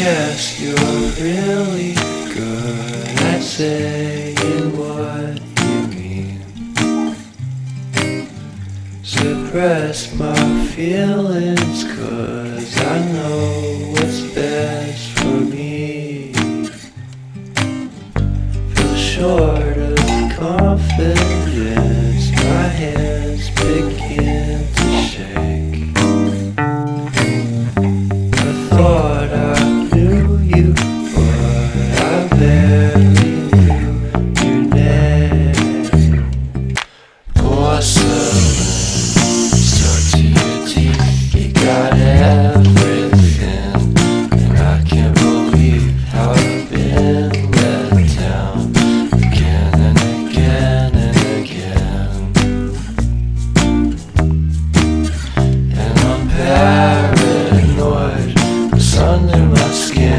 guess you're really good at saying what you mean. Suppress my feelings 'cause I know what's best for me. Feel short of confidence, my hands begin to shake. I thought I knew you, but I barely knew your name. Porcelain stuck to your teeth, you got everything, and I can't believe how I've been let down again and again and again. And I'm paranoid, what's under my skin.